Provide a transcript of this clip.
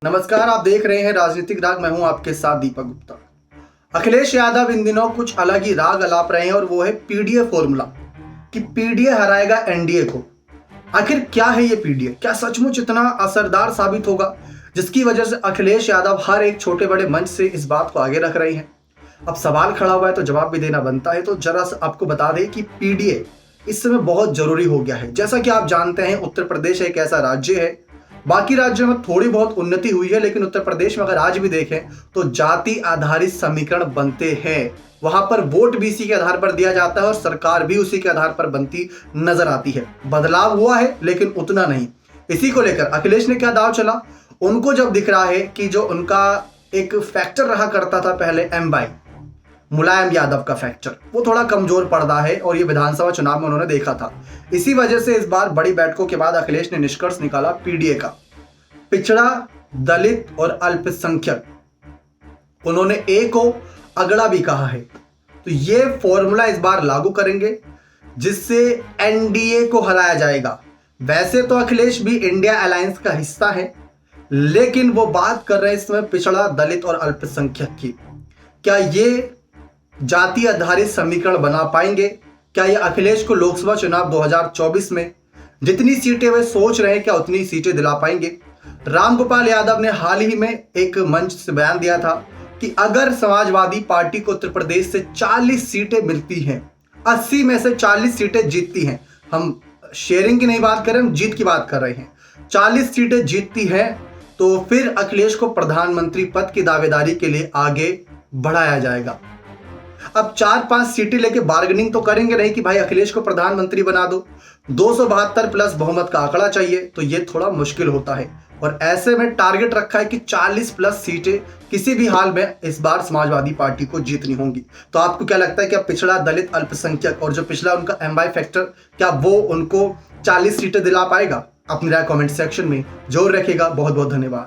नमस्कार, आप देख रहे हैं राजनीतिक राग। मैं हूं आपके साथ दीपक गुप्ता। अखिलेश यादव इन दिनों कुछ अलग ही राग अलाप रहे हैं और वो है पीडीए फॉर्मूला कि पीडीए हराएगा एनडीए को। आखिर क्या है ये पीडीए? क्या सचमुच इतना असरदार साबित होगा जिसकी वजह से अखिलेश यादव हर एक छोटे बड़े मंच से इस बात को आगे रख रहे हैं? अब सवाल खड़ा हुआ है तो जवाब भी देना बनता है। तो जरा सा आपको बता दें कि पीडीए इस समय बहुत जरूरी हो गया है। जैसा कि आप जानते हैं, उत्तर प्रदेश एक ऐसा राज्य है, बाकी राज्यों में थोड़ी बहुत उन्नति हुई है, लेकिन उत्तर प्रदेश में अगर आज भी देखें तो जाति आधारित समीकरण बनते हैं। वहां पर वोट भी इसी के आधार पर दिया जाता है और सरकार भी उसी के आधार पर बनती नजर आती है। बदलाव हुआ है लेकिन उतना नहीं। इसी को लेकर अखिलेश ने क्या दाव चला, उनको जब दिख रहा है कि जो उनका एक फैक्टर रहा करता था पहले, एमवाई मुलायम यादव का फैक्टर, वो थोड़ा कमजोर पड़ रहा है और ये विधानसभा चुनाव में उन्होंने देखा था। इसी वजह से इस बार बड़ी बैठकों के बाद अखिलेश ने निष्कर्ष निकाला पीडीए का, पिछड़ा, दलित और अल्पसंख्यक, उन्होंने ए को अगड़ा भी कहा है। तो ये फॉर्मूला इस बार लागू करेंगे जिससे एनडीए को हराया जाएगा। वैसे तो अखिलेश भी इंडिया अलायंस का हिस्सा है, लेकिन वो बात कर रहे हैं इस समय पिछड़ा, दलित और अल्पसंख्यक की। क्या ये जाति आधारित समीकरण बना पाएंगे? क्या ये अखिलेश को लोकसभा चुनाव 2024 में जितनी सीटें वे सोच रहे हैं, क्या उतनी सीटें दिला पाएंगे? रामगोपाल यादव ने हाल ही में एक मंच से बयान दिया था कि अगर समाजवादी पार्टी को उत्तर प्रदेश से 40 सीटें मिलती हैं, 80 में से 40 सीटें जीतती हैं, हम शेयरिंग की नहीं बात कर रहे, हम जीत की बात कर रहे हैं, 40 सीटें जीतती हैं, तो फिर अखिलेश को प्रधानमंत्री पद की दावेदारी के लिए आगे बढ़ाया जाएगा। अब 4-5 सीटें लेके बार्गेनिंग तो करेंगे नहीं कि भाई अखिलेश को प्रधानमंत्री बना दो। 272 प्लस बहुमत का आंकड़ा चाहिए, तो ये थोड़ा मुश्किल होता है। और ऐसे में टारगेट रखा है कि 40 प्लस सीटें किसी भी हाल में इस बार समाजवादी पार्टी को जीतनी होंगी। तो आपको क्या लगता है कि पिछड़ा, दलित, अल्पसंख्यक और जो पिछला उनका एमवाई फैक्टर, क्या वो उनको 40 सीटें दिला पाएगा? अपनी राय कमेंट सेक्शन में जरूर रखिएगा। बहुत बहुत धन्यवाद।